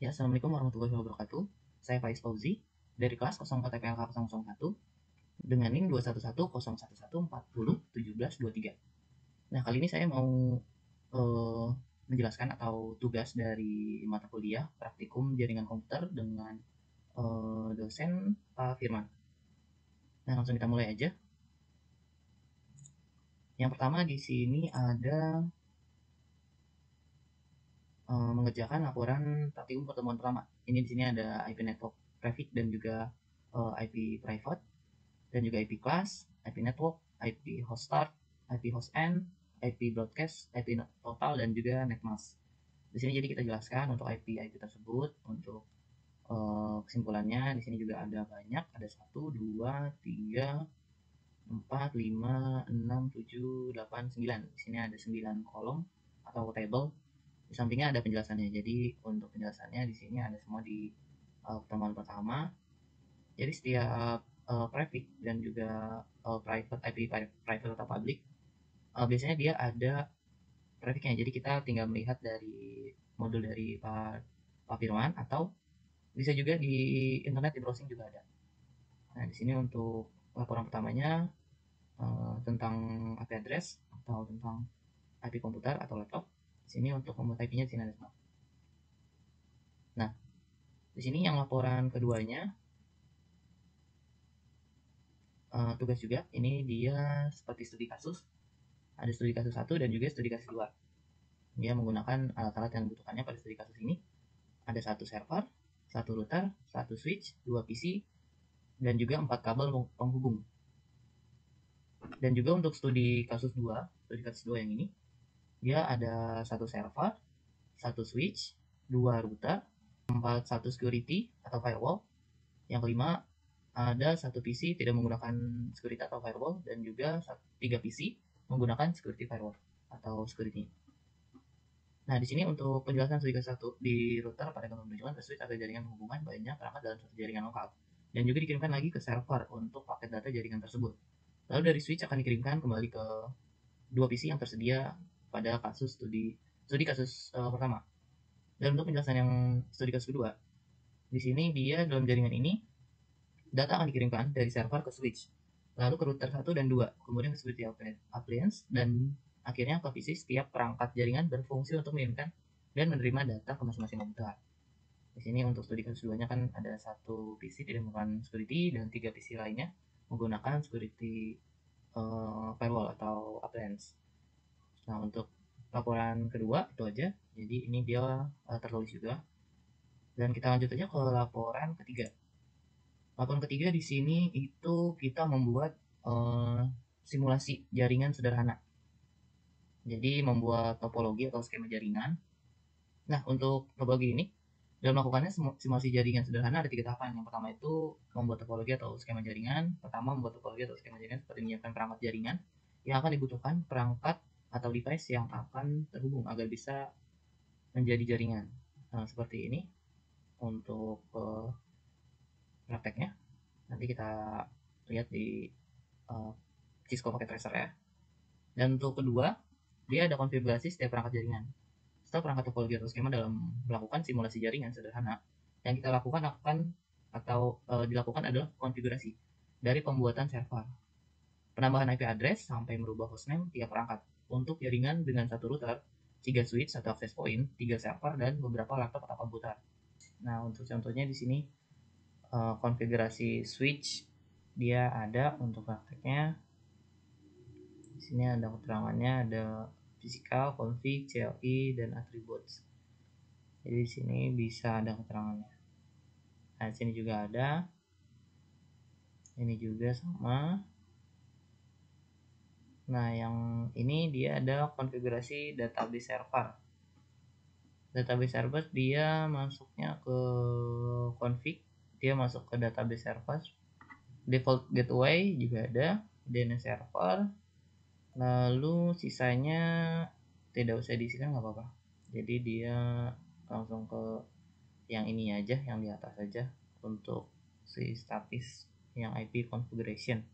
Ya, Assalamualaikum warahmatullahi wabarakatuh. Saya Faiz Fauzi dari kelas 04 TPLK 001 dengan NIM 2110111401723. Nah, kali ini saya mau eh, menjelaskan atau tugas dari mata kuliah praktikum jaringan komputer dengan dosen Pak Firman. Nah, langsung kita mulai aja. Yang pertama di sini ada mengerjakan laporan praktikum pertemuan pertama. Ini di sini ada IP network traffic dan juga IP private dan juga IP class, IP network, IP host start, IP host end, IP broadcast, IP total dan juga netmask. Di sini jadi kita jelaskan untuk IP tersebut. Untuk kesimpulannya di sini juga ada banyak, ada 1, 2, 3, 4, 5, 6, 7, 8, 9. Di sini ada 9 kolom atau table. Di sampingnya ada penjelasannya. Jadi untuk penjelasannya di sini ada semua di pertemuan pertama. Jadi setiap private dan juga private IP private atau public biasanya dia ada trafficnya. Jadi kita tinggal melihat dari modul dari Pak Firman atau bisa juga di internet di browsing juga ada. Nah, di sini untuk laporan pertamanya tentang IP address atau tentang IP komputer atau laptop. Di sini untuk membuat IP-nya di sini ada semua. Nah, di sini yang laporan keduanya tugas juga. Ini dia seperti studi kasus. Ada studi kasus 1 dan juga studi kasus 2. Dia menggunakan alat-alat yang dibutuhkannya pada studi kasus ini. Ada 1 server, 1 router, 1 switch, 2 PC, dan juga 4 kabel penghubung. Dan juga untuk studi kasus 2 yang ini, dia ada 1 server, 1 switch, 2 router, 1 security atau firewall. Yang kelima, ada 1 PC tidak menggunakan security atau firewall, dan juga 3 PC menggunakan security firewall atau security. Nah, di sini untuk penjelasan studi kasus 1 di router pada gambar menunjukkan switch atau jaringan hubungan banyak perangkat dalam satu jaringan lokal dan juga dikirimkan lagi ke server untuk paket data jaringan tersebut. Lalu dari switch akan dikirimkan kembali ke 2 PC yang tersedia pada kasus studi kasus pertama. Dan untuk penjelasan yang studi kasus kedua, di sini dia dalam jaringan ini data akan dikirimkan dari server ke switch, lalu ke router 1 dan 2, kemudian ke security appliance, dan akhirnya ke PC. Setiap perangkat jaringan berfungsi untuk mengirimkan dan menerima data ke masing-masing komputer. Di sini untuk studi kasus 2-nya kan ada 1 PC tidak menggunakan security dan 3 PC lainnya menggunakan security firewall atau appliance. Nah, untuk laporan kedua itu aja. Jadi ini dia tertulis juga. Dan kita lanjut aja ke laporan ketiga. Laporan ketiga di sini itu kita membuat simulasi jaringan sederhana. Jadi membuat topologi atau skema jaringan. Nah, untuk topologi ini dalam melakukannya simulasi jaringan sederhana ada 3 tahapan. Yang pertama itu membuat topologi atau skema jaringan. Pertama, membuat topologi atau skema jaringan seperti menyiapkan perangkat jaringan yang akan dibutuhkan perangkat atau device yang akan terhubung agar bisa menjadi jaringan. Nah, seperti ini untuk prakteknya. Nanti kita lihat di Cisco pakai tracer ya. Dan untuk kedua, dia ada konfigurasi setiap perangkat jaringan. Setelah perangkat topologi atau skema dalam melakukan simulasi jaringan sederhana, yang kita lakukan dilakukan adalah konfigurasi dari pembuatan server, penambahan IP address sampai merubah hostname tiap perangkat untuk jaringan dengan 1 router, 3 switch, 1 access point, 3 server, dan beberapa laptop atau komputer. Nah, untuk contohnya di sini konfigurasi switch dia ada untuk prakteknya. Di sini ada keterangannya, ada physical, config, CLI, dan attributes. Jadi di sini bisa ada keterangannya. Nah, di sini juga ada. Ini juga sama. Nah, yang ini dia ada konfigurasi database server. Database server dia masuknya ke config, dia masuk ke database server. Default gateway juga ada, DNS server. Lalu sisanya tidak usah diisikan, nggak apa-apa. Jadi dia langsung ke yang ini aja, yang di atas aja untuk si statis yang IP configuration.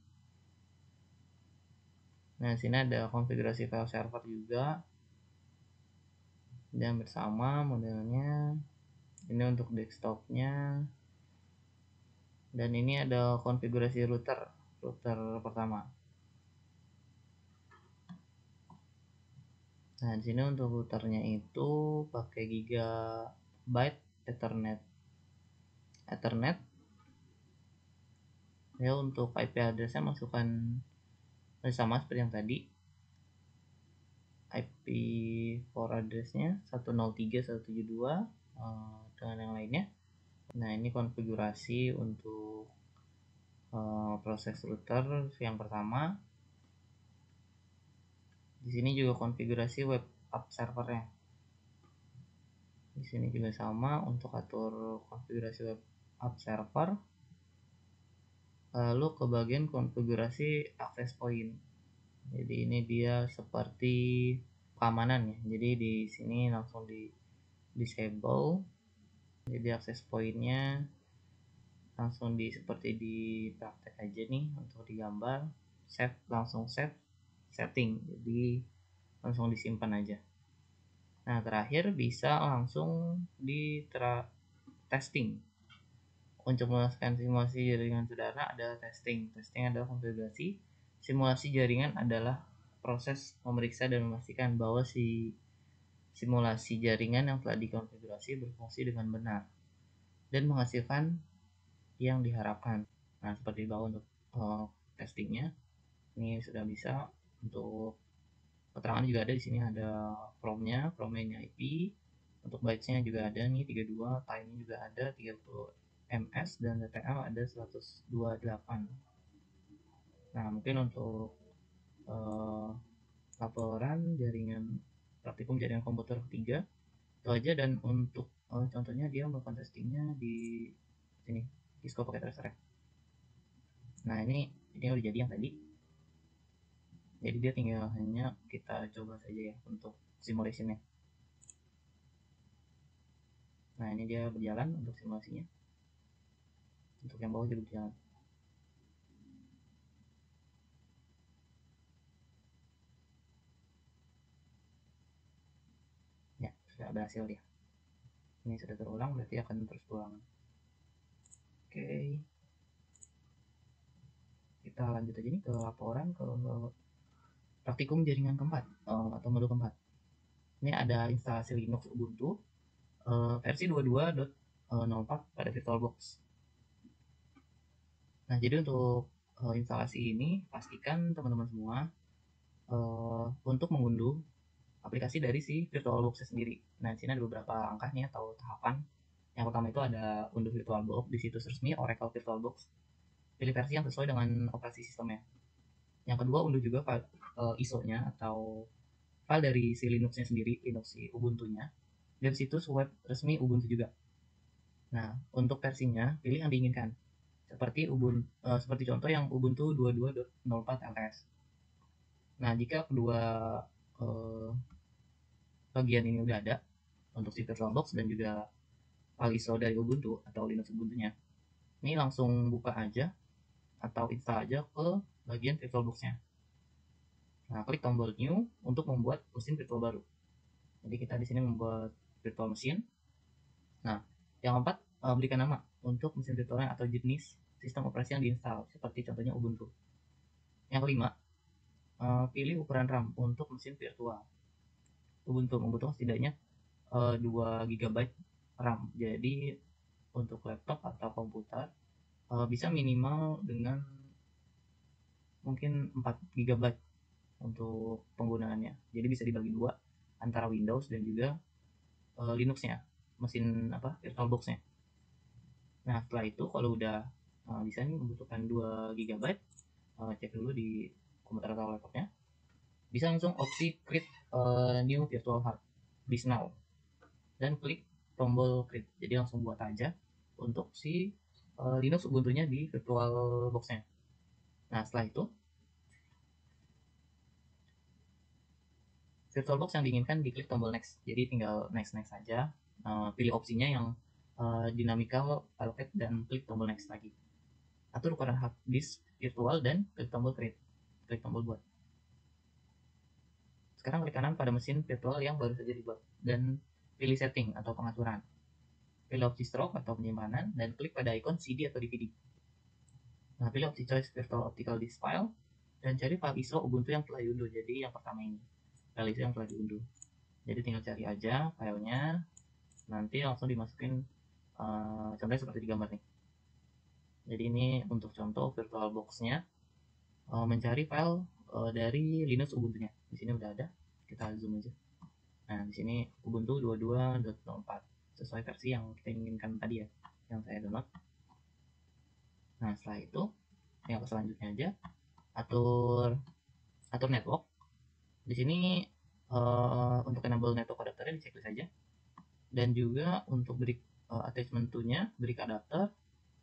Nah, sini ada konfigurasi file server juga dan bersama modelnya. Ini untuk desktopnya, dan ini ada konfigurasi router pertama. Nah, di sini untuk routernya itu pakai Gigabyte Ethernet. Ya, untuk IP addressnya masukkan sama seperti yang tadi. IP for addressnya 103.172 dengan yang lainnya. Nah, ini konfigurasi untuk proses router yang pertama. Di sini juga konfigurasi web app servernya. Di sini juga sama untuk atur konfigurasi web app server. Lalu ke bagian konfigurasi access point. Jadi ini dia seperti keamanan ya. Jadi di sini langsung di disable. Jadi access pointnya langsung seperti di praktek aja nih untuk digambar. Langsung save setting. Jadi langsung disimpan aja. Nah, terakhir bisa langsung di testing. Untuk melakukan simulasi jaringan sederhana ada testing. Testing adalah konfigurasi. Simulasi jaringan adalah proses memeriksa dan memastikan bahwa si simulasi jaringan yang telah dikonfigurasi berfungsi dengan benar dan menghasilkan yang diharapkan. Nah, seperti bawah untuk testingnya. Ini sudah bisa. Untuk keterangan juga ada di sini, ada promnya IP. Untuk bytesnya juga ada nih 32, time juga ada 30 ms, dan TTL ada 128. Nah, mungkin untuk laporan jaringan praktikum jaringan komputer ketiga itu aja. Dan untuk contohnya dia melakukan testingnya di sini, Cisco Pocket Tracer. Nah, ini udah jadi yang tadi. Jadi dia tinggal hanya kita coba saja ya untuk simulationnya. Nah, ini dia berjalan untuk simulasinya. Untuk yang bawah juga berjalan. Ya, sudah berhasil ya. Ini sudah terulang, berarti akan terus berulang. Oke. Kita lanjut aja nih ke laporan ke praktikum jaringan keempat atau modul keempat. Ini ada instalasi Linux Ubuntu versi 22.04 pada VirtualBox. Nah, jadi untuk instalasi ini pastikan teman-teman semua untuk mengunduh aplikasi dari si VirtualBox sendiri. Nah, di sini ada beberapa langkahnya atau tahapan. Yang pertama itu ada unduh VirtualBox di situs resmi Oracle VirtualBox. Pilih versi yang sesuai dengan operasi sistemnya. Yang kedua, unduh juga file ISO-nya atau file dari si Linux-nya sendiri, Linux si Ubuntu-nya, dari situs web resmi Ubuntu juga. Nah, untuk versinya pilih yang diinginkan. Seperti contoh yang Ubuntu 22.04 LTS. Nah, jika kedua bagian ini udah ada untuk si VirtualBox dan juga file ISO dari Ubuntu atau Linux Ubuntu-nya, ini langsung buka aja atau install aja ke bagian VirtualBox-nya. Nah, klik tombol New untuk membuat mesin virtual baru. Jadi kita di sini membuat virtual machine. Nah, yang keempat, berikan nama untuk mesin virtualnya atau jenis sistem operasi yang diinstal, seperti contohnya Ubuntu. Yang kelima, pilih ukuran RAM untuk mesin virtual. Ubuntu membutuhkan setidaknya 2 GB RAM. Jadi untuk laptop atau komputer bisa minimal dengan mungkin 4 GB untuk penggunaannya. Jadi bisa dibagi dua antara Windows dan juga Linux-nya, mesin VirtualBox-nya. Nah, setelah itu kalau udah bisa nih membutuhkan 2 GB, cek dulu di komputer atau laptopnya. Bisa langsung opsi create new virtual hard disk now dan klik tombol create. Jadi langsung buat aja untuk si Linux Ubuntu-nya di VirtualBox-nya. Nah, setelah itu VirtualBox yang diinginkan diklik tombol next. Jadi tinggal next saja. Pilih opsinya yang dynamical allocate dan klik tombol next lagi. Atur ukuran hard disk virtual dan klik tombol create. Klik tombol buat. Sekarang klik kanan pada mesin virtual yang baru saja dibuat dan pilih setting atau pengaturan. pilih opsi stroke atau penyimpanan, dan klik pada ikon CD atau DVD. Nah, pilih opsi choice virtual optical disk file, dan cari file ISO Ubuntu yang telah diunduh. Jadi yang pertama ini, file ISO yang telah diunduh. Jadi tinggal cari aja filenya, nanti langsung dimasukin, contohnya seperti di gambar nih. Jadi ini untuk contoh VirtualBox-nya, mencari file dari Linux Ubuntu-nya. Di sini udah ada, kita zoom aja. Nah, di sini Ubuntu 22.04 sesuai versi yang kita inginkan tadi ya, yang saya download. Nah, setelah itu tinggal ke selanjutnya aja, atur network. Di sini untuk enable network adapternya dicek saja, dan juga untuk brick attachment to-nya, brick adapter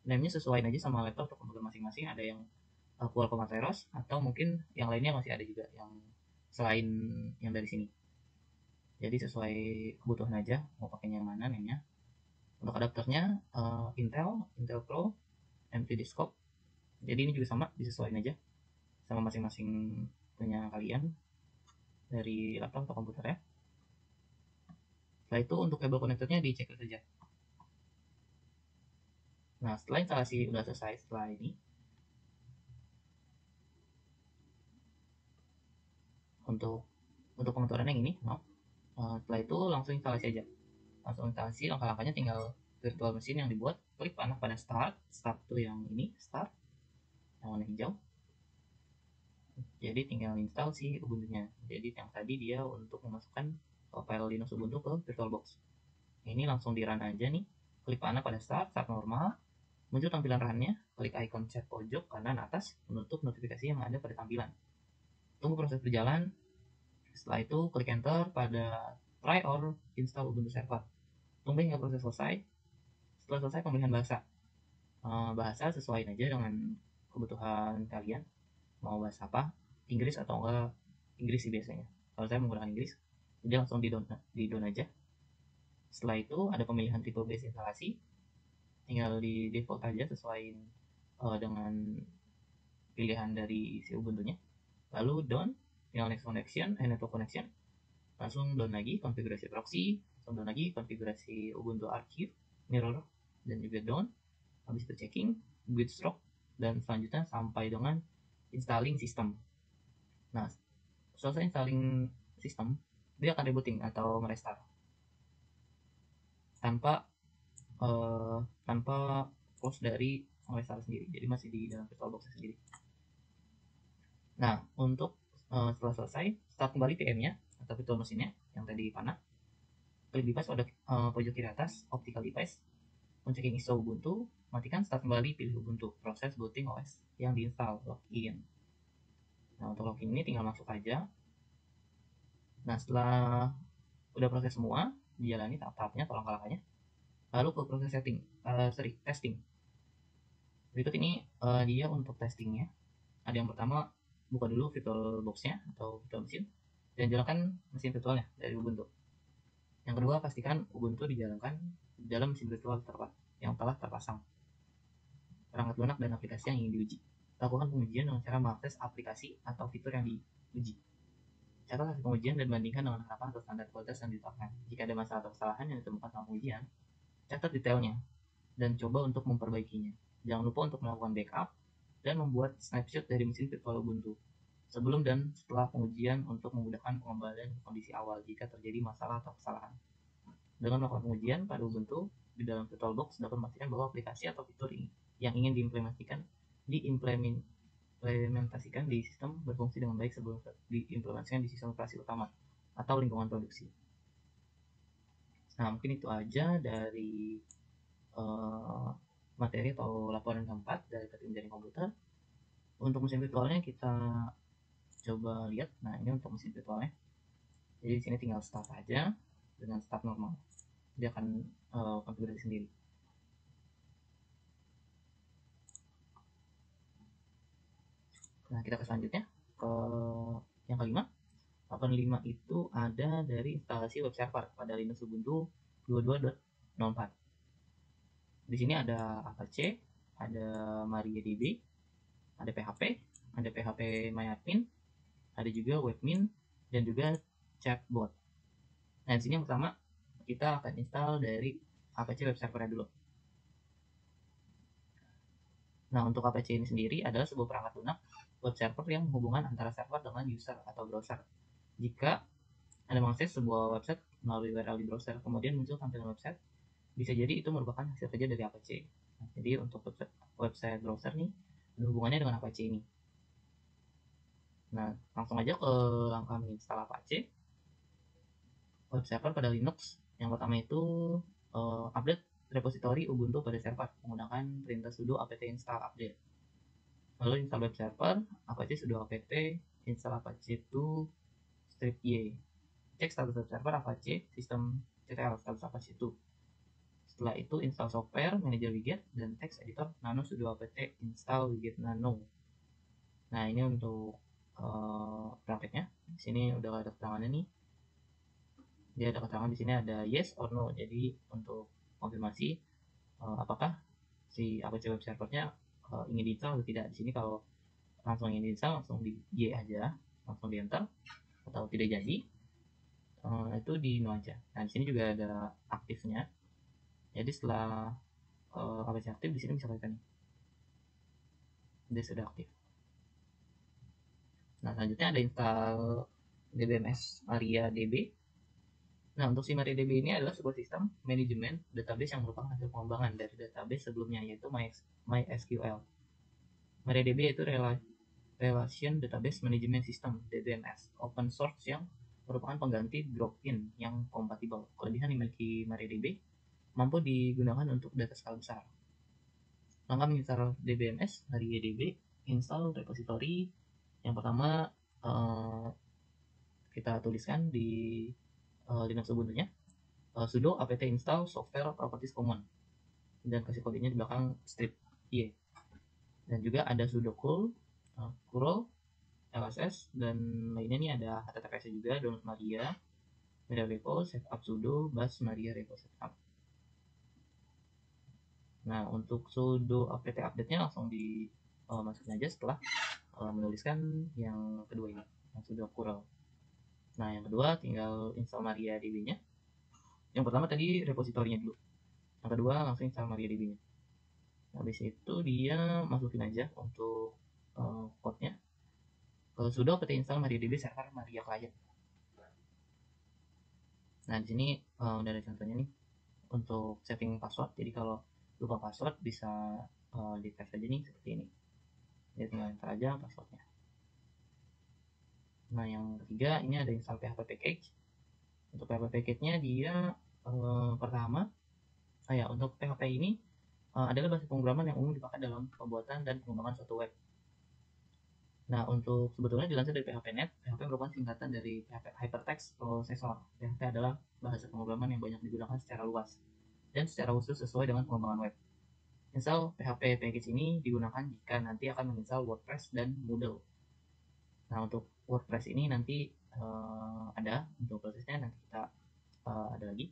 name-nya sesuaiin aja sama laptop atau komputer masing-masing. Ada yang Qualcomm Atheros, atau mungkin yang lainnya masih ada juga yang selain yang dari sini. Jadi sesuai kebutuhan aja mau pakainya yang mana name-nya. Untuk adapternya Intel Pro MTD Scope. Jadi ini juga sama, disesuaikan aja sama masing-masing punya kalian dari laptop atau komputer ya. Setelah itu untuk kabel konektornya dicek saja. Nah, setelah instalasi udah selesai, setelah ini untuk pengaturan yang ini, setelah itu langsung instalasi aja. Langsung instalasi, langkah-langkahnya tinggal virtual machine yang dibuat, klik panah pada start tuh yang ini, start yang warna hijau. Jadi tinggal install si Ubuntu-nya. Jadi yang tadi dia untuk memasukkan file Linux Ubuntu ke VirtualBox. Ini langsung di run aja nih. Klik panah pada start normal. Muncul tampilan run-nya, klik icon chat pojok kanan atas, menutup notifikasi yang ada pada tampilan. Tunggu proses berjalan. Setelah itu klik enter pada try or install Ubuntu server. Tunggu hingga proses selesai. Setelah selesai pemilihan bahasa, bahasa sesuai aja dengan kebutuhan kalian. Mau bahasa apa? Inggris atau enggak Inggris sih biasanya. Kalau saya menggunakan Inggris, jadi langsung di down aja. Setelah itu ada pemilihan tipe base instalasi, tinggal di default aja sesuai dengan pilihan dari si Ubuntu-nya. Lalu down, tinggal next connection, network connection, langsung down lagi konfigurasi proxy, langsung down lagi konfigurasi Ubuntu Archive, mirror, dan juga down. Habis itu checking, grid stroke, dan selanjutnya sampai dengan installing system. Nah, selesai installing system, dia akan rebooting atau merestart tanpa close dari merestart sendiri. Jadi masih di dalam VirtualBox sendiri. Nah, untuk setelah selesai, start kembali VM-nya atau virtual mesinnya yang tadi panah. Klik device pada pojok kiri atas, optical device, checking ISO Ubuntu, matikan start kembali, pilih Ubuntu, proses booting OS yang diinstal, login. Nah, untuk login ini tinggal masuk aja. Nah, setelah udah proses semua, dijalani tahap-tahapnya atau langkah-langkahnya, lalu ke proses testing. Berikut ini dia untuk testingnya. Ada yang pertama, buka dulu VirtualBox-nya atau virtual machine, dan jalankan mesin virtualnya dari Ubuntu. Yang kedua, pastikan Ubuntu dijalankan di dalam mesin virtual yang telah terpasang perangkat lunak dan aplikasi yang ingin diuji. Lakukan pengujian dengan cara mengakses aplikasi atau fitur yang diuji. Catat hasil pengujian dan bandingkan dengan harapan atau standar kualitas yang ditetapkan. Jika ada masalah atau kesalahan yang ditemukan selama pengujian, catat detailnya dan coba untuk memperbaikinya. Jangan lupa untuk melakukan backup dan membuat snapshot dari mesin virtual Ubuntu sebelum dan setelah pengujian untuk memudahkan pengembalian kondisi awal jika terjadi masalah atau kesalahan. Dengan melakukan pengujian pada Ubuntu di dalam VirtualBox dapat memastikan bahwa aplikasi atau fitur yang ingin diimplementasikan di sistem berfungsi dengan baik sebelum diimplementasikan di sistem operasi utama atau lingkungan produksi. Nah, mungkin itu aja dari materi atau laporan keempat dari ketim jaring komputer. Untuk mesin virtualnya kita coba lihat. Nah, ini untuk mesin virtualnya. Jadi di sini tinggal start aja dengan start normal. Dia akan konfigurasi sendiri. Nah, kita ke selanjutnya ke yang kelima. 85 itu ada dari instalasi web server pada Linux Ubuntu 22.04. Di sini ada Apache, ada MariaDB, ada PHP, ada PHP MyAdmin, ada juga Webmin, dan juga Chatbot. Nah, di sini yang pertama kita akan install dari Apache web servernya dulu. Nah, untuk Apache ini sendiri adalah sebuah perangkat lunak web server yang menghubungkan antara server dengan user atau browser. Jika Anda mengakses sebuah website melalui URL di browser, kemudian muncul tampilan website, bisa jadi itu merupakan hasil kerja dari Apache. Nah, jadi untuk website browser nih, ada hubungannya dengan Apache ini. Nah, langsung aja ke langkah menginstal Apache. Web server pada Linux, yang pertama itu update repository Ubuntu pada server menggunakan perintah sudo apt install update. Lalu install web server, Apache sudo apt install Apache to strip y. Cek status web server Apache system.ctl status Apache 2. Setelah itu install software manager widget dan text editor nano sudo apt install widget nano. Nah, ini untuk prakteknya. Di sini udah ada keterangannya nih. Dia ada keterangan di sini ada yes or no. Jadi untuk konfirmasi apakah si Apache web servernya ingin diinstal atau tidak. Di sini kalau langsung ingin diinstal langsung di Y aja, langsung di enter, atau tidak jadi itu di no aja. Nah, di sini juga ada aktifnya. Jadi setelah Apache aktif, di sini bisa kelihatan nih, dia sudah aktif. Nah, selanjutnya ada install DBMS MariaDB. Nah, untuk si MariaDB ini adalah sebuah sistem manajemen database yang merupakan hasil pengembangan dari database sebelumnya, yaitu MySQL. MariaDB itu Relation Database Management System (DBMS) open source yang merupakan pengganti drop-in yang kompatibel. Kelebihan dimiliki MariaDB mampu digunakan untuk data skala besar. Langkah menginstal DBMS MariaDB, install repository. Yang pertama kita tuliskan di Linux Ubuntu-nya sudo apt install software properties common dan kasih kodenya di belakang strip y. Dan juga ada sudo curl LSS dan lainnya nih, ada HTTPS juga, download Maria repo, setup sudo bash Maria repo setup. Nah, untuk sudo apt update-nya langsung dimasukin aja setelah menuliskan yang kedua ini, yang sudo curl. Nah, yang kedua tinggal install MariaDB-nya. Yang pertama tadi repositorinya dulu. Yang kedua langsung install MariaDB-nya. Habis itu dia masukin aja untuk code-nya. Sudo apt install MariaDB server Maria client. Nah, di sini udah ada contohnya nih untuk setting password. Jadi kalau lupa password bisa di tab aja nih seperti ini. Jadi tinggal enter aja passwordnya. Nah, yang ketiga ini ada install PHP package. Untuk PHP package-nya dia pertama, untuk PHP ini adalah bahasa pemrograman yang umum dipakai dalam pembuatan dan pengembangan suatu web. Nah, untuk sebetulnya dilansir dari PHPNet, PHP merupakan singkatan dari PHP Hypertext Processor. PHP adalah bahasa pemrograman yang banyak digunakan secara luas dan secara khusus sesuai dengan pengembangan web. Install PHP package ini digunakan jika nanti akan menginstal WordPress dan Moodle. Nah, untuk WordPress ini nanti ada untuk prosesnya, nanti kita ada lagi.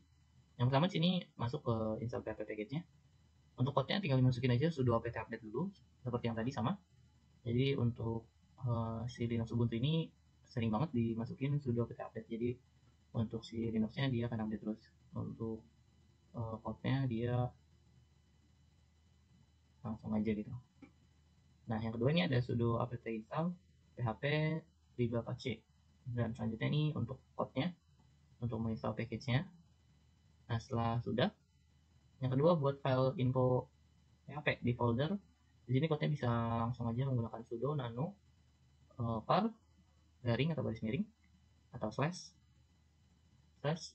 Yang pertama sini masuk ke install PHP package-nya. Untuk code-nya tinggal dimasukin aja sudo apt update dulu, seperti yang tadi sama. Jadi untuk si Linux Ubuntu ini sering banget dimasukin sudo apt update. Jadi untuk si Linux-nya dia akan update terus. Untuk code-nya dia langsung aja gitu. Nah, yang kedua ini ada sudo apt install php libra apache. Dan selanjutnya ini untuk code-nya, untuk menginstal package-nya. Nah, setelah sudah, yang kedua buat file info php di folder. Di sini code-nya bisa langsung aja menggunakan sudo nano var garing atau baris miring atau slash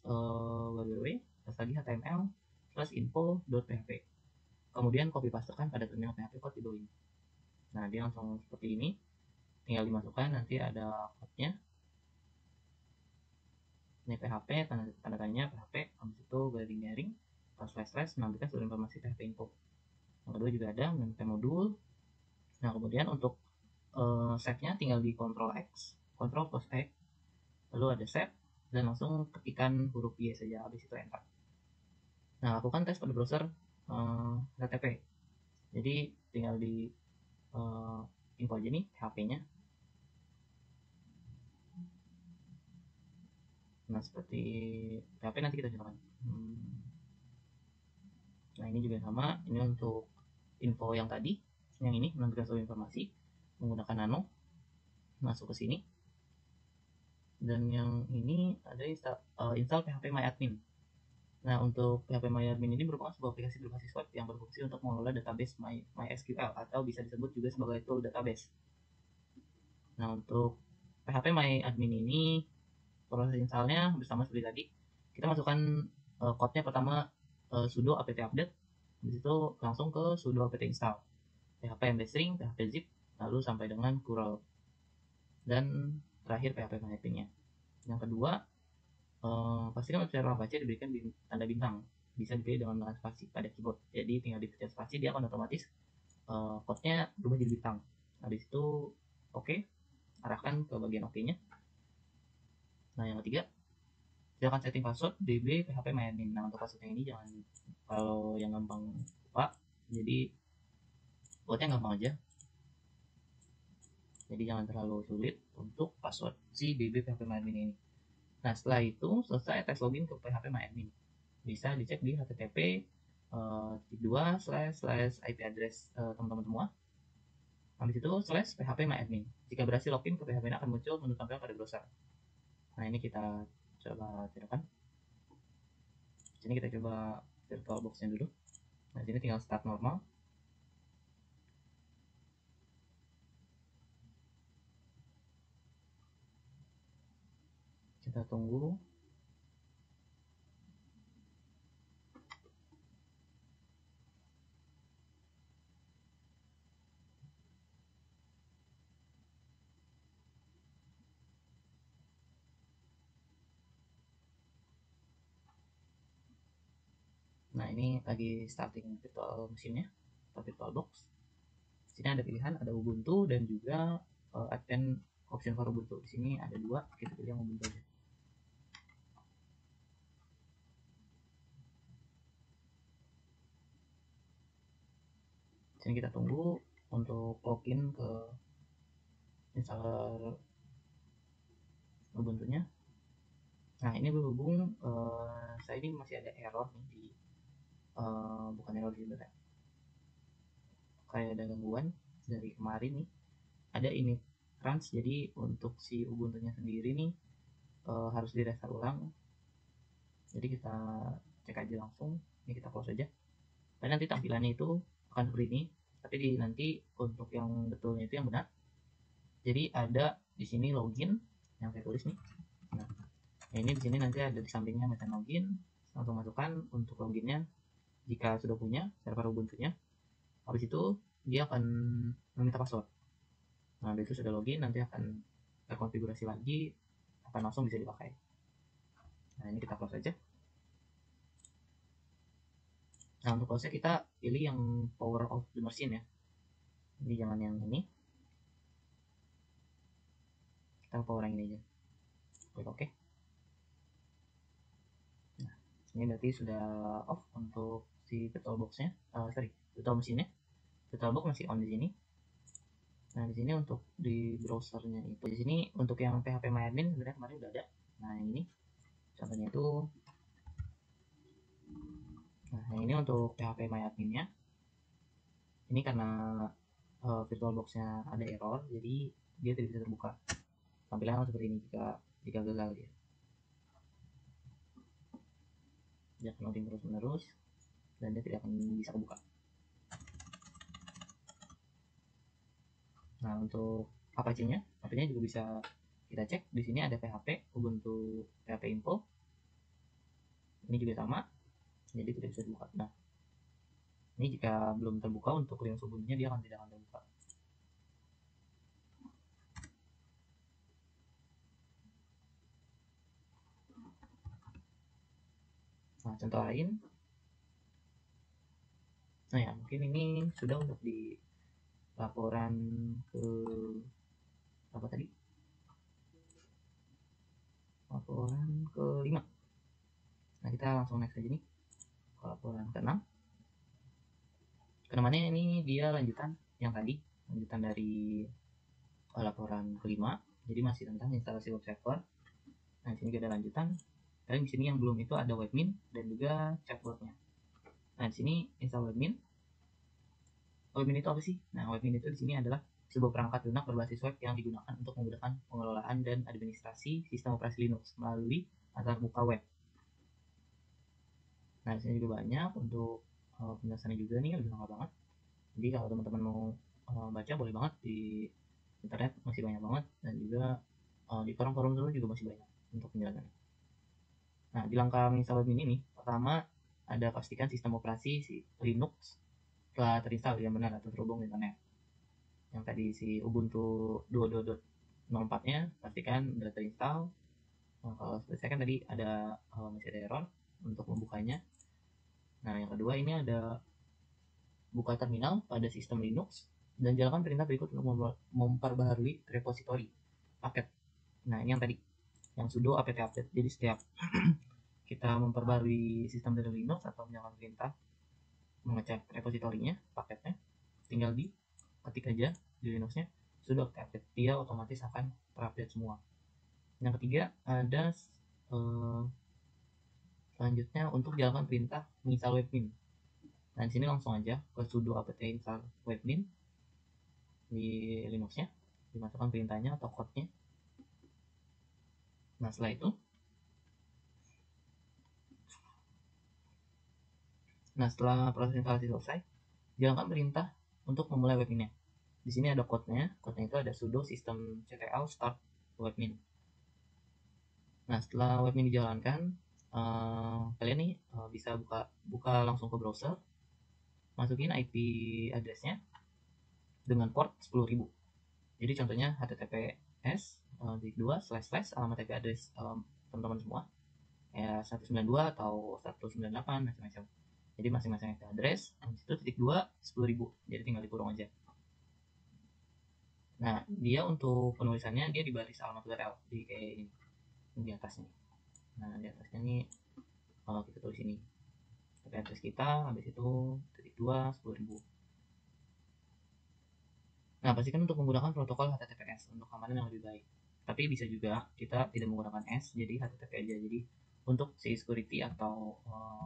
www lagi html info.php, kemudian copy pastekan pada terminal PHP code di bawah ini. Nah, dia langsung seperti ini, tinggal dimasukkan, nanti ada code-nya. Ini PHP, tanda tanya PHP, habis itu garing atau slash menampilkan seluruh informasi PHP info. Yang kedua juga ada menempel modul. Nah, kemudian untuk save-nya tinggal di Ctrl X, Ctrl plus X, lalu ada save, dan langsung ketikkan huruf Y saja, habis itu enter. Nah, lakukan tes pada browser HTTP. Jadi tinggal di info aja nih HP-nya. Nah, seperti HP nanti kita contohkan. Nah ini juga sama, ini untuk info yang tadi, yang ini menampilkan seluruh informasi menggunakan nano masuk ke sini. Dan yang ini ada install phpMyAdmin. Nah, untuk phpMyAdmin ini merupakan sebuah aplikasi berbasis web yang berfungsi untuk mengelola database MySQL atau bisa disebut juga sebagai tool database. Nah, untuk phpMyAdmin ini proses installnya bersama seperti tadi. Kita masukkan code-nya pertama sudo apt update, habis itu langsung ke sudo apt install php string, php zip, lalu sampai dengan curl, dan terakhir phpMyAdmin-nya. Yang kedua, pastikan web server Apache diberikan tanda bintang, bisa dipilih dengan spasi pada keyboard. Jadi tinggal dipencet spasi, dia akan otomatis code-nya berubah jadi bintang. Habis itu oke, arahkan ke bagian oke-nya. Nah yang ketiga, silakan setting password db phpMyAdmin. Nah untuk passwordnya ini jangan, kalau yang gampang lupa, jadi buatnya gampang aja. Jadi jangan terlalu sulit untuk password si db phpMyAdmin ini. Nah setelah itu selesai tes login ke phpMyAdmin, bisa dicek di http //IP address teman-teman semua. Habis itu /phpMyAdmin. Jika berhasil login ke PHP akan muncul menu tampilan pada browser. Nah ini kita coba tirukan. Sini kita coba VirtualBox-nya dulu. Nah sini tinggal start normal. Kita tunggu. Nah ini lagi starting virtual mesinnya atau VirtualBox. Sini ada pilihan, ada Ubuntu dan juga advent option for Ubuntu. Di sini ada dua, kita pilih yang Ubuntu aja. Sini kita tunggu untuk login ke installer Ubuntu-nya. Nah ini berhubung saya ini masih ada error nih di bukan error sih sebenarnya, kayak ada gangguan dari kemarin nih, ada ini trans. Jadi untuk si Ubuntu-nya sendiri nih harus di restart ulang. Jadi kita cek aja langsung, ini kita close aja. Dan nanti tampilannya itu akan seperti ini, tapi nanti untuk yang betulnya itu yang benar. Jadi ada di sini login yang saya tulis nih. Nah ini di sini nanti ada di sampingnya mesin login, langsung masukkan untuk loginnya jika sudah punya server Ubuntu-nya. Habis itu dia akan meminta password. Nah itu sudah login, nanti akan terkonfigurasi lagi, akan langsung bisa dipakai. Nah ini kita close aja. Nah untuk close kita pilih yang power of the machine ya, jadi jangan yang ini, kita power yang ini aja, klik oke. Nah ini berarti sudah off untuk si VirtualBox-nya, virtual mesinnya. VirtualBox masih on di sini. Nah di sini untuk di browsernya itu, di sini untuk yang phpMyAdmin sebenarnya kemarin udah ada. Nah ini contohnya itu. Nah yang ini untuk phpMyAdmin-nya. Ini karena VirtualBox-nya ada error, jadi dia tidak bisa terbuka. Tampilannya seperti ini jika gagal ya. Dia akan loading terus-menerus dan dia tidak akan bisa kebuka. Nah untuk Apache-nya juga bisa kita cek. Di sini ada PHP Ubuntu PHP info. Ini juga sama, jadi tidak bisa dibuka. Nah ini jika belum terbuka untuk Linux Ubuntu-nya, dia akan tidak akan terbuka. Nah contoh lain, nah ya mungkin ini sudah untuk di laporan ke apa tadi, laporan ke-5. Nah kita langsung next aja nih ke laporan ke-6. Kenamannya ini dia lanjutan yang tadi, lanjutan dari laporan ke-5. Jadi masih tentang instalasi web server. Nah, di sini ada lanjutan. Dan di sini yang belum itu ada webmin dan juga chatbotnya. Nah, di sini install webmin. Webmin itu apa sih? Nah, webmin itu di sini adalah sebuah perangkat lunak berbasis web yang digunakan untuk memudahkan pengelolaan dan administrasi sistem operasi Linux melalui antarmuka web. Nah, di sini juga banyak untuk penjelasannya juga nih, udah lengkap banget. Jadi kalau teman-teman mau baca boleh banget di internet, masih banyak banget, dan juga di forum-forum dulu juga masih banyak untuk penjelasannya. Nah, di langkah menginstal webmin ini, pertama ada pastikan sistem operasi si Linux telah terinstall yang benar atau terhubung internet. Yang tadi si Ubuntu 22.04-nya pastikan udah terinstall. Nah, kalau selesai kan tadi ada masih ada error untuk membukanya. Nah, yang kedua ini ada buka terminal pada sistem Linux dan jalankan perintah berikut untuk memperbaharui repository paket. Nah, ini yang tadi yang sudo apt update. Jadi setiap kita memperbarui sistem dari Linux atau menyalakan perintah mengecek repositorinya, paketnya, tinggal di ketik aja di Linuxnya sudo apt update, dia otomatis akan terupdate semua. Yang ketiga ada selanjutnya untuk jalankan perintah menginstal webmin. Nah, di sini langsung aja ke sudo apt install webmin di Linuxnya, dimasukkan perintahnya atau code-nya. Nah, setelah itu, setelah proses instalasi selesai, jalankan perintah untuk memulai webminnya. Di sini ada code-nya. Code-nya itu ada sudo systemctl start webmin. Nah, setelah webmin dijalankan, kalian nih bisa buka langsung ke browser, masukin IP address-nya dengan port 10.000. Jadi contohnya https alamat IP address teman-teman semua ya 192 atau 198 macam-macam. Jadi masing-masing IP address itu titik 2 10.000. Jadi tinggal dikurung aja. Nah, dia untuk penulisannya dia di baris alamat URL di kayak ini di atasnya. Nah, di atasnya nih kalau kita tulis ini IP address kita, habis itu titik 2 10.000. Nah, pastikan untuk menggunakan protokol HTTPS untuk keamanan yang lebih baik. Tapi bisa juga kita tidak menggunakan S, jadi HTTP aja. Jadi untuk security atau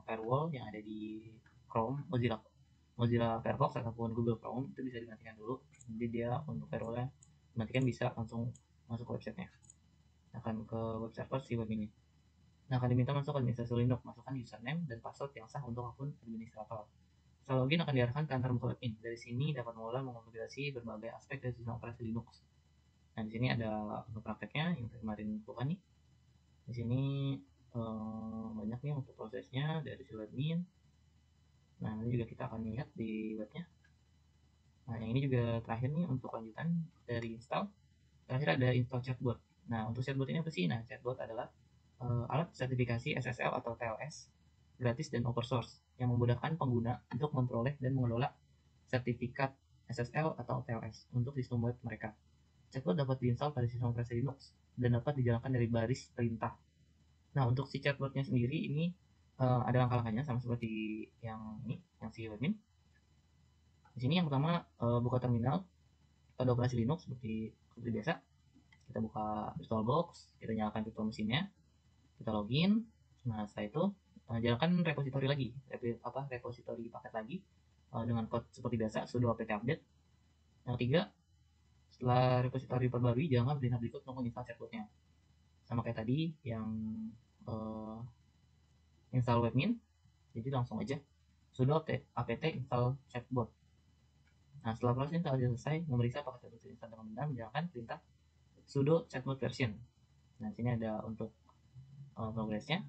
firewall yang ada di Chrome, Mozilla Firefox ataupun Google Chrome itu bisa dimatikan dulu. Jadi dia untuk firewallnya dimatikan bisa langsung masuk ke websitenya. Akan ke web server si web ini. Nah, akan diminta masuk administrasi Linux, masukkan username dan password yang sah untuk akun administrator. Setelah login akan diarahkan ke antarmuka webmin. Dari sini dapat mulai mengonfigurasi berbagai aspek dari sistem operasi Linux. Nah, di sini ada untuk prakteknya yang kemarin bukan nih. Di sini banyak nih untuk prosesnya dari si webmin. Nah, nanti juga kita akan lihat di webnya. Nah, yang ini juga terakhir nih untuk lanjutan dari install. Terakhir ada install chatbot. Nah, untuk chatbot ini apa sih? Nah, chatbot adalah alat sertifikasi SSL atau TLS gratis dan open source yang memudahkan pengguna untuk memperoleh dan mengelola sertifikat SSL atau TLS untuk sistem web mereka. Chatbot dapat diinstal pada sistem operasi Linux dan dapat dijalankan dari baris perintah. Nah, untuk si chatbotnya sendiri ini ada langkah-langkahnya sama seperti yang ini, yang si webmin. Di sini yang pertama buka terminal pada operasi Linux seperti biasa. Kita buka VirtualBox, kita nyalakan virtual mesinnya, kita login. Nah, setelah itu jalankan repository lagi, repository paket lagi dengan code seperti biasa sudo apt update. Yang ketiga, setelah repository diperbarui, jangan perintah berikut untuk menginstal chatbotnya. Sama kayak tadi yang install webmin, jadi langsung aja sudo apt install chatbot. Nah, setelah proses instalasi selesai, memeriksa apakah chatbot terinstall dengan benar, menjalankan perintah sudo chatbot version. Nah, sini ada untuk progresnya.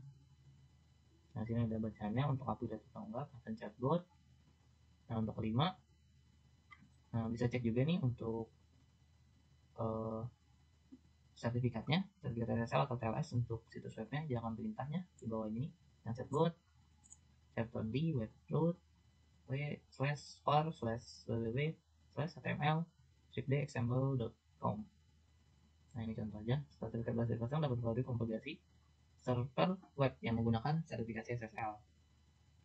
Nah, sini ada bacaannya untuk update atau enggak akan chatbot. Nah, untuk kelima, bisa cek juga nih untuk sertifikat SSL atau TLS untuk situs webnya, jangan perintahnya di bawah ini yang chatbot chat.d webroot /for/www/html stripdexample.com. Nah, ini contoh aja. Sertifikat belajar pasang dapat melalui kompilasi server web yang menggunakan sertifikasi SSL.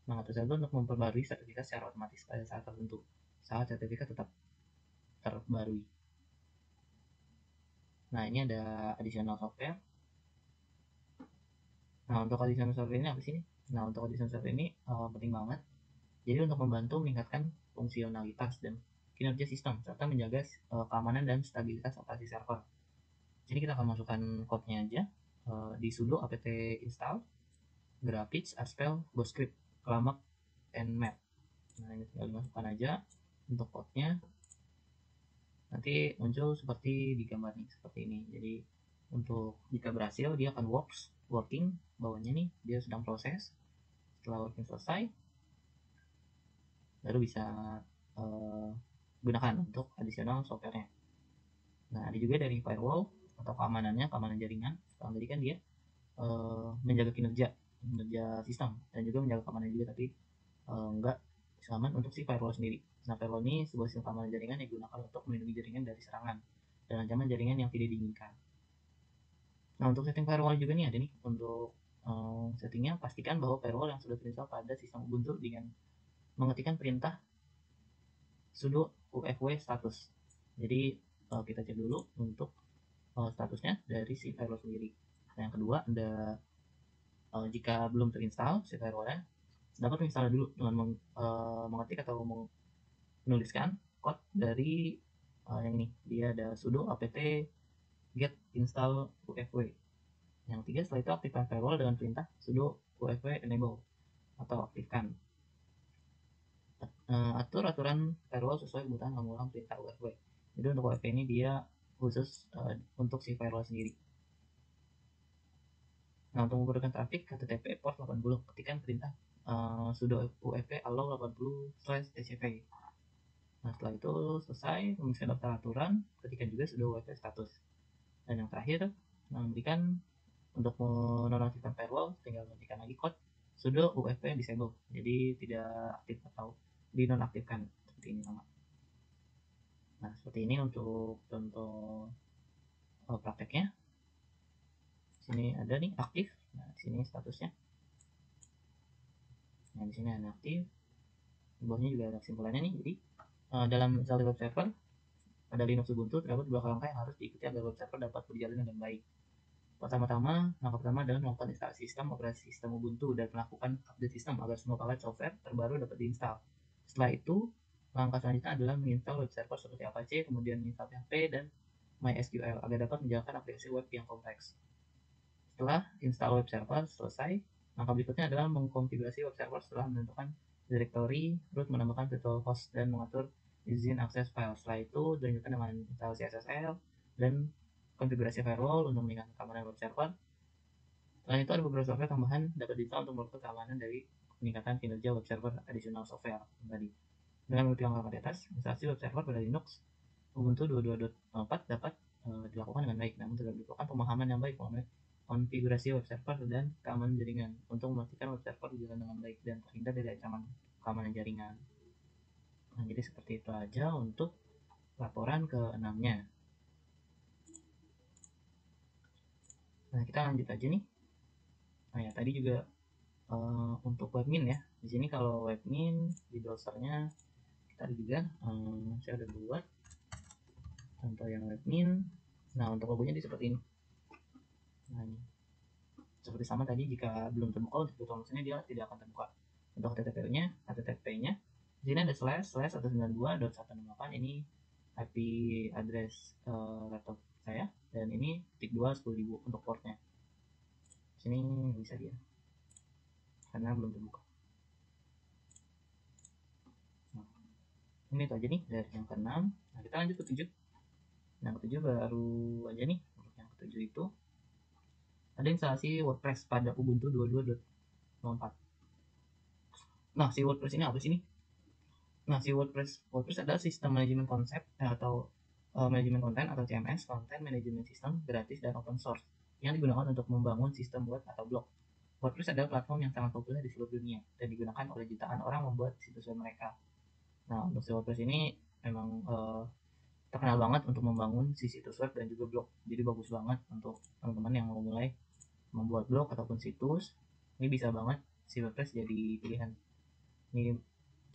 Mengatur server untuk memperbarui sertifikat secara otomatis pada saat tertentu saat sertifikat tetap terbarui. Nah, ini ada additional software. Nah, untuk additional software ini apa sih? Nah, untuk additional software ini penting banget Jadi untuk membantu meningkatkan fungsionalitas dan kinerja sistem serta menjaga keamanan dan stabilitas operasi server. Jadi kita akan masukkan code-nya aja di sudo apt install graphics aspel boscript kelamak and map. Nah, ini tinggal dimasukkan aja untuk code-nya. Nanti muncul seperti di gambar nih, seperti ini. Jadi untuk jika berhasil dia akan working, bawahnya nih dia sedang proses. Setelah working selesai, baru bisa gunakan untuk additional software-nya. Nah, ada juga dari firewall atau keamanan jaringan. Sekarang tadi kan dia menjaga kinerja sistem dan juga menjaga keamanan juga, tapi enggak aman untuk si firewall sendiri. Nah, firewall ini sebuah sistem keamanan jaringan yang digunakan untuk melindungi jaringan dari serangan dan ancaman jaringan yang tidak diinginkan. Nah, untuk setting firewall juga nih ada nih untuk settingnya. Pastikan bahwa firewall yang sudah terinstall pada sistem Ubuntu dengan mengetikkan perintah sudo ufw status. Jadi kita cek dulu untuk statusnya dari si firewall sendiri. Nah, yang kedua ada jika belum terinstall si firewallnya, dapat menginstal dulu dengan mengetik atau menuliskan code dari yang ini. Dia ada sudo apt get install ufw. Yang ketiga, setelah itu aktifkan firewall dengan perintah sudo ufw enable atau aktifkan. Atur aturan firewall sesuai kebutuhan mengulang perintah ufw. Jadi untuk ufw ini dia khusus untuk si firewall sendiri. Nah, untuk memudahkan trafik HTTP port 80, ketikkan perintah sudo ufw allow 80/tcp. Nah, setelah itu selesai memisahkan daftar aturan, ketikkan juga sudo ufw status. Dan yang terakhir, memberikan untuk menonaktifkan firewall, tinggal ketikkan lagi code sudo ufw disable. Jadi tidak aktif atau dinonaktifkan seperti ini sama. Nah, seperti ini untuk contoh prakteknya. Sini ada nih aktif. Nah, sini statusnya. Nah, di sini ada aktif. Di bawahnya juga ada kesimpulannya nih. Jadi dalam install web server pada Linux Ubuntu terdapat beberapa langkah yang harus diikuti agar web server dapat berjalan dengan baik. Langkah pertama adalah melakukan instalasi sistem operasi sistem Ubuntu dan melakukan update sistem agar semua paket software terbaru dapat diinstal. Setelah itu, langkah selanjutnya adalah menginstal web server seperti Apache, kemudian menginstal PHP dan MySQL agar dapat menjalankan aplikasi web yang kompleks. Setelah install web server selesai, langkah berikutnya adalah mengkonfigurasi web server setelah menentukan directory, root, menambahkan virtual host, dan mengatur izin akses file. Setelah itu, dilanjutkan dengan instalasi SSL dan konfigurasi firewall untuk meningkatkan keamanan web server. Selain itu, ada beberapa software tambahan dapat diinstal untuk memperkuat keamanan dari peningkatan kinerja web server additional software tadi. Dengan mengikuti langkah di atas, instalasi web server pada Linux Ubuntu 22.04 dapat dilakukan dengan baik, namun tidak diperlukan pemahaman yang baik mengenai konfigurasi web server dan keamanan jaringan untuk memastikan web server berjalan dengan baik dan terhindar dari ancaman keamanan jaringan. Nah, jadi seperti itu aja untuk laporan ke-6-nya. Nah, kita lanjut aja nih. Nah, ya tadi juga untuk webmin ya. Di sini kalau webmin di browsernya kita ada juga, saya udah buat contoh yang webmin. Nah, untuk logonya di seperti ini. Nah, ini seperti sama tadi, jika belum terbuka untuk virtual machine dia tidak akan terbuka. Untuk HTTP-nya di sini ada slash 192.168. Ini IP address laptop saya, dan ini tik 2 10.000 untuk portnya. Sini bisa dia karena belum terbuka. Nah, ini itu aja nih dari yang ke-6. Nah, kita lanjut ke 7. Yang ke-7 baru aja nih. Untuk yang ke-7 itu ada instalasi WordPress pada Ubuntu 22.04. Nah, si WordPress ini apa sih nih? Nah, si WordPress adalah sistem manajemen konsep atau manajemen konten atau CMS, konten manajemen sistem gratis dan open source yang digunakan untuk membangun sistem web atau blog. WordPress adalah platform yang sangat populer di seluruh dunia dan digunakan oleh jutaan orang membuat situs web mereka. Nah, untuk si WordPress ini memang terkenal banget untuk membangun si situs web dan juga blog. Jadi bagus banget untuk teman-teman yang mau mulai membuat blog ataupun situs. Ini bisa banget si WordPress jadi pilihan. Ini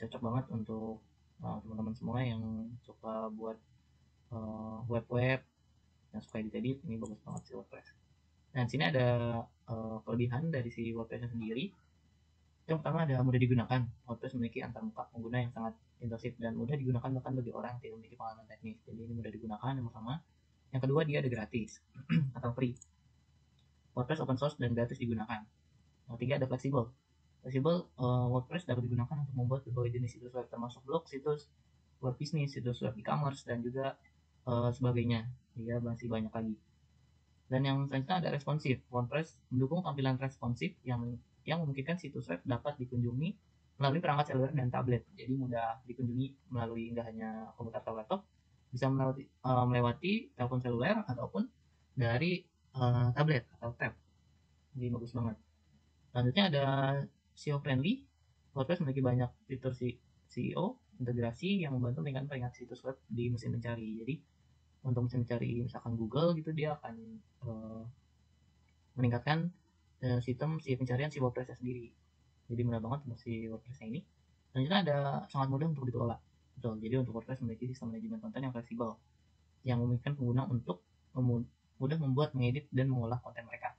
cocok banget untuk teman-teman semua yang suka buat web-web, yang suka edit-edit. Ini bagus banget si WordPress. Dan sini ada kelebihan dari si WordPress sendiri. Yang pertama ada mudah digunakan. WordPress memiliki antarmuka pengguna yang sangat intensif dan mudah digunakan bahkan bagi orang yang tidak memiliki pengalaman teknis. Jadi ini mudah digunakan yang pertama. Yang kedua dia ada gratis atau free. WordPress open source dan gratis digunakan. Yang ketiga ada fleksibel. Fleksibel, WordPress dapat digunakan untuk membuat berbagai jenis situs web termasuk blog, situs web bisnis, situs web e-commerce dan juga sebagainya. Dia masih banyak lagi. Dan yang selanjutnya ada responsif. WordPress mendukung tampilan responsif yang memungkinkan situs web dapat dikunjungi melalui perangkat seluler dan tablet. Jadi mudah dikunjungi melalui nggak hanya komputer atau laptop, bisa melewati telepon seluler ataupun dari tablet atau tab. Jadi bagus banget. Selanjutnya ada SEO friendly. WordPress memiliki banyak fitur SEO integrasi yang membantu meningkatkan peringkat situs web di mesin pencari. Jadi untuk mesin pencari misalkan Google gitu, dia akan meningkatkan sistem si pencarian si WordPress sendiri. Jadi mudah banget untuk si WordPress ini. Selanjutnya ada sangat mudah untuk dikelola. Betul. Jadi untuk WordPress memiliki sistem manajemen konten yang fleksibel yang memungkinkan pengguna untuk mudah membuat, mengedit, dan mengolah konten mereka.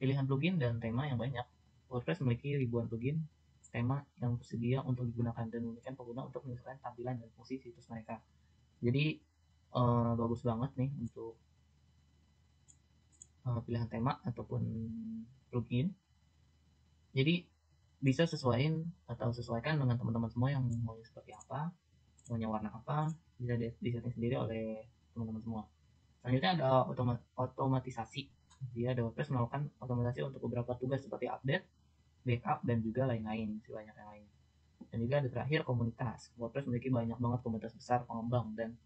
Pilihan plugin dan tema yang banyak. WordPress memiliki ribuan plugin tema yang tersedia untuk digunakan dan memungkinkan pengguna untuk menyesuaikan tampilan dan fungsi situs mereka. Jadi bagus banget nih untuk pilihan tema ataupun plugin. Jadi bisa sesuaikan dengan teman-teman semua yang maunya seperti apa, maunya warna apa, bisa disetting sendiri oleh teman-teman semua. Selanjutnya ada otomatisasi. Dia ada WordPress melakukan otomatisasi untuk beberapa tugas seperti update, backup, dan juga lain-lain, masih banyak yang lain. Dan juga ada terakhir komunitas. WordPress memiliki banyak banget komunitas besar pengembang dan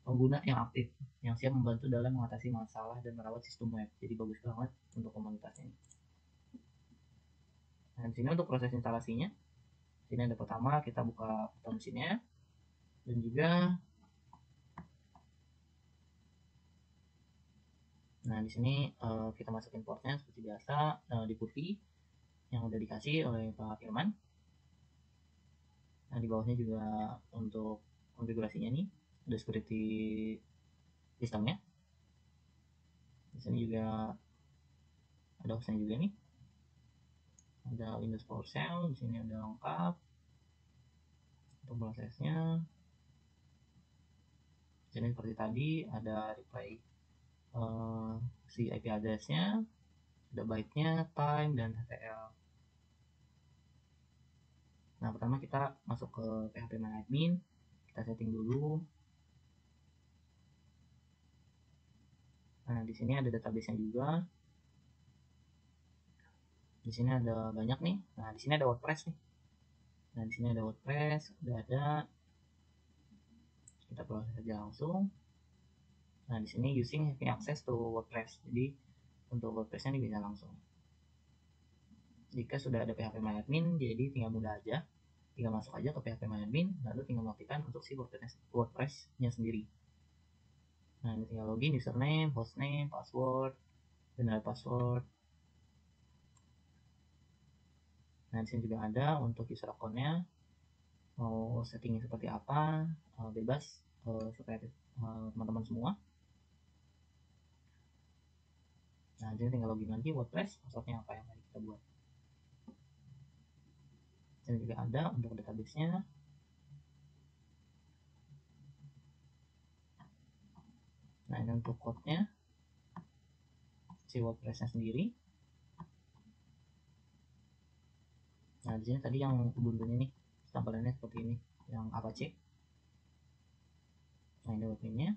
pengguna yang aktif, yang siap membantu dalam mengatasi masalah dan merawat sistem web. Jadi bagus banget untuk komunitasnya. Nah, di sini untuk proses instalasinya, di sini ada pertama kita buka foto mesinnya, dan juga nah di sini kita masukin portnya seperti biasa di putih yang udah dikasih oleh Pak Firman. Nah di bawahnya juga untuk konfigurasinya nih ada security sistemnya. Di sini juga ada opsinya juga nih. Ada Windows PowerShell, di sini ada lengkap untuk prosesnya. Di sini seperti tadi ada reply si IP address-nya, ada byte-nya, time, dan HTL. Nah, pertama kita masuk ke PHP MyAdmin, kita setting dulu. Nah, di sini ada database-nya juga. Di sini ada banyak nih. Nah, di sini ada WordPress nih. Nah, di sini ada WordPress, udah ada. Kita proses saja langsung. Nah, di sini using having access to WordPress. Jadi, untuk WordPress-nya ini bisa langsung. Jika sudah ada PHP MyAdmin, jadi tinggal mudah aja. Tinggal masuk aja ke PHP MyAdmin, lalu tinggal mengaktifkan untuk si WordPress-nya sendiri. Nah, ini tinggal login, username, hostname, password, general password. Nah, di sini juga ada untuk user account-nya, mau settingnya seperti apa, bebas supaya teman-teman semua. Nah, jadi tinggal login lagi WordPress, passwordnya apa yang tadi kita buat. Sini juga ada untuk database-nya. Nah, ini untuk code-nya, si WordPress-nya sendiri. Nah, di sini tadi yang Ubuntu-nya nih, tampilannya seperti ini, yang Apache. Nah, ini WordPress-nya.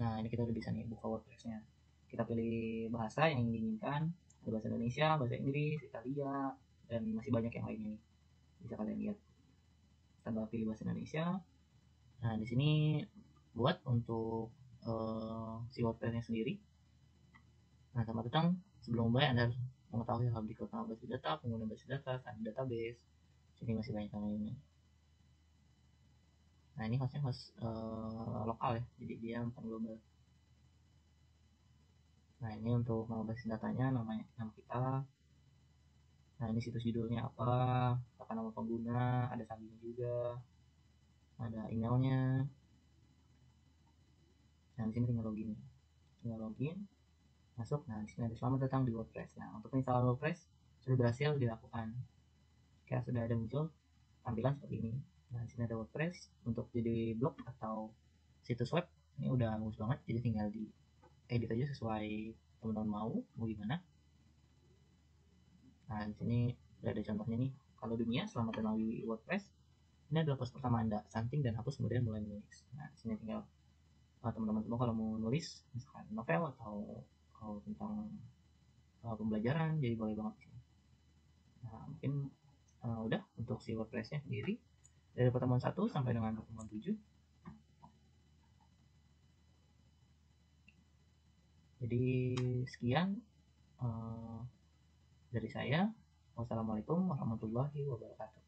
Nah, ini kita udah bisa nih buka WordPress-nya. Kita pilih bahasa yang diinginkan, ada bahasa Indonesia, bahasa Inggris, Italia, dan masih banyak yang lainnya nih. Bisa kalian lihat. Kita pilih bahasa Indonesia. Nah, di sini buat untuk si WordPress-nya sendiri. Nah, sama tentang sebelum mulai Anda harus mengetahui hal berikut tentang basis data, pengguna basis data, standar database. Jadi masih banyak yang lainnya. Nah, ini hostnya host lokal ya, jadi dia bukan global. Nah, ini untuk nama basis datanya, nama kita. Nah, ini situs judulnya apa, apa nama pengguna, ada sambilnya juga, ada emailnya. Nah, di sini tinggal login, masuk. Nah, di sini ada selamat datang di WordPress. Nah, untuk install WordPress sudah berhasil dilakukan. Kayak sudah ada muncul tampilan seperti ini. Nah, di sini ada WordPress untuk jadi blog atau situs web. Ini udah bagus banget, jadi tinggal di edit aja sesuai teman-teman mau gimana. Nah, di sini udah ada contohnya nih. Kalau dunia, selamat datang di WordPress. Ini adalah post pertama Anda, santing dan hapus kemudian mulai menulis. Nah, di sini tinggal teman-teman semua kalau mau nulis misalkan novel atau tentang pembelajaran, jadi boleh banget sih. Nah, mungkin udah untuk si WordPress-nya sendiri dari pertemuan 1 sampai dengan pertemuan 7. Jadi sekian dari saya. Wassalamualaikum warahmatullahi wabarakatuh.